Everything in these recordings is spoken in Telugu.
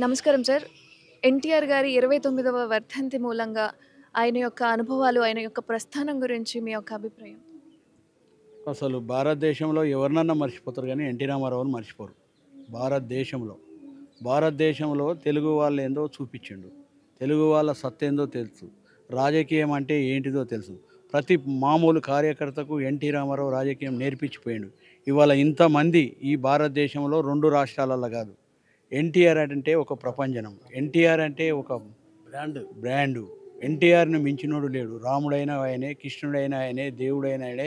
నమస్కారం సార్. ఎన్టీఆర్ గారి 29వ వర్ధంతి మూలంగా ఆయన యొక్క అనుభవాలు, ఆయన యొక్క ప్రస్థానం గురించి మీ యొక్క అభిప్రాయం? అసలు భారతదేశంలో ఎవరినన్నా మర్చిపోతారు కానీ ఎన్టీ రామారావుని మర్చిపోరు. భారతదేశంలో భారతదేశంలో తెలుగు వాళ్ళేందో చూపించిండు. తెలుగు వాళ్ళ సత్తేందో తెలుసు. రాజకీయం అంటే ఏంటిదో తెలుసు. ప్రతి మామూలు కార్యకర్తకు ఎన్టీ రామారావు రాజకీయం నేర్పించిపోయిండు. ఇవాళ ఇంతమంది ఈ భారతదేశంలో 2 రాష్ట్రాలల్లో కాదు. ఎన్టీఆర్ అంటే ఒక ప్రపంచనం. ఎన్టీఆర్ అంటే ఒక బ్రాండు. ఎన్టీఆర్‌ని మించినోడు లేడు. రాముడైన ఆయనే, కృష్ణుడైన ఆయనే, దేవుడైన ఆయనే,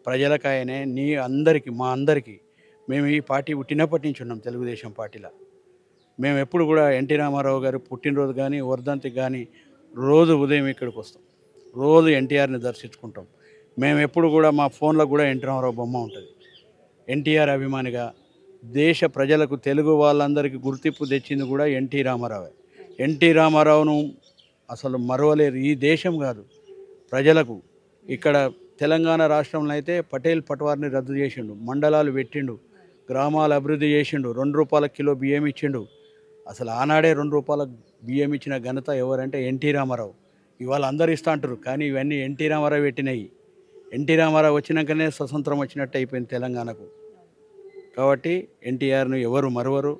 ప్రజలకు ఆయనే, అందరికీ మా అందరికీ. మేము ఈ పార్టీ పుట్టినప్పటి నుంచి ఉన్నాం తెలుగుదేశం పార్టీలో. మేము ఎప్పుడు కూడా ఎన్టీ రామారావు గారు పుట్టినరోజు కానీ, వర్ధంతికి కానీ రోజు ఉదయం ఇక్కడికి వస్తాం. రోజు ఎన్టీఆర్‌ని దర్శించుకుంటాం. మేము ఎప్పుడు కూడా మా ఫోన్లో కూడా ఎన్టీ రామారావు బొమ్మ ఉంటుంది. ఎన్టీఆర్ అభిమానిగా దేశ ప్రజలకు, తెలుగు వాళ్ళందరికీ గుర్తింపు తెచ్చింది కూడా ఎన్టీ రామారావే. ఎన్టీ రామారావును అసలు మరవలేరు. ఈ దేశం కాదు, ప్రజలకు. ఇక్కడ తెలంగాణ రాష్ట్రంలో అయితే పటేల్ పట్వార్ని రద్దు చేసిండు, మండలాలు పెట్టిండు, గ్రామాలు అభివృద్ధి చేసిండు, ₹2 కిలో బియ్యం ఇచ్చిండు. అసలు ఆనాడే ₹2 బియ్యం ఇచ్చిన ఘనత ఎవరంటే ఎన్టీ రామారావు. ఇవాళ అందరు ఇస్తా అంటారు, కానీ ఇవన్నీ ఎన్టీ రామారావు పెట్టినాయి. ఎన్టీ రామారావు వచ్చినాకనే స్వతంత్రం వచ్చినట్టు అయిపోయింది తెలంగాణకు. కాబట్టి ఎన్టీఆర్ను ఎవరు మరవరు.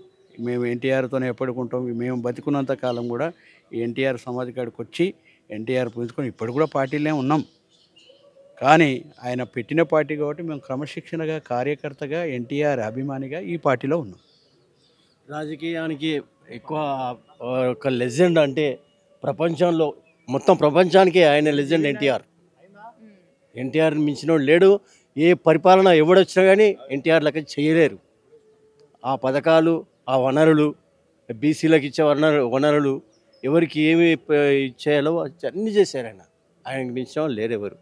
మేము ఎన్టీఆర్తోనే ఎప్పటికుంటాం. మేము బతికున్నంత కాలం కూడా ఈ ఎన్టీఆర్ సమాధి కాడికి వచ్చి ఎన్టీఆర్ పూజించుకొని ఇప్పుడు కూడా పార్టీలే ఉన్నాం. కానీ ఆయన పెట్టిన పార్టీ కాబట్టి మేము క్రమశిక్షణగా, కార్యకర్తగా, ఎన్టీఆర్ అభిమానిగా ఈ పార్టీలో ఉన్నాం. రాజకీయానికి ఎక్కువ ఒక లెజెండ్ అంటే ప్రపంచంలో మొత్తం ప్రపంచానికే ఆయన లెజెండ్ ఎన్టీఆర్. ఎన్టీఆర్ మించినోడు లేడు. ఏ పరిపాలన ఎవడొచ్చినా కానీ ఎన్టీఆర్ లెక్క చేయలేరు. ఆ పథకాలు, ఆ వనరులు, బీసీలకు ఇచ్చే వనరులు ఎవరికి ఏమి ఇచ్చేయాలో అన్నీ చేశారు ఆయన. ఆయనకు మించిన వాళ్ళు లేరు ఎవరు.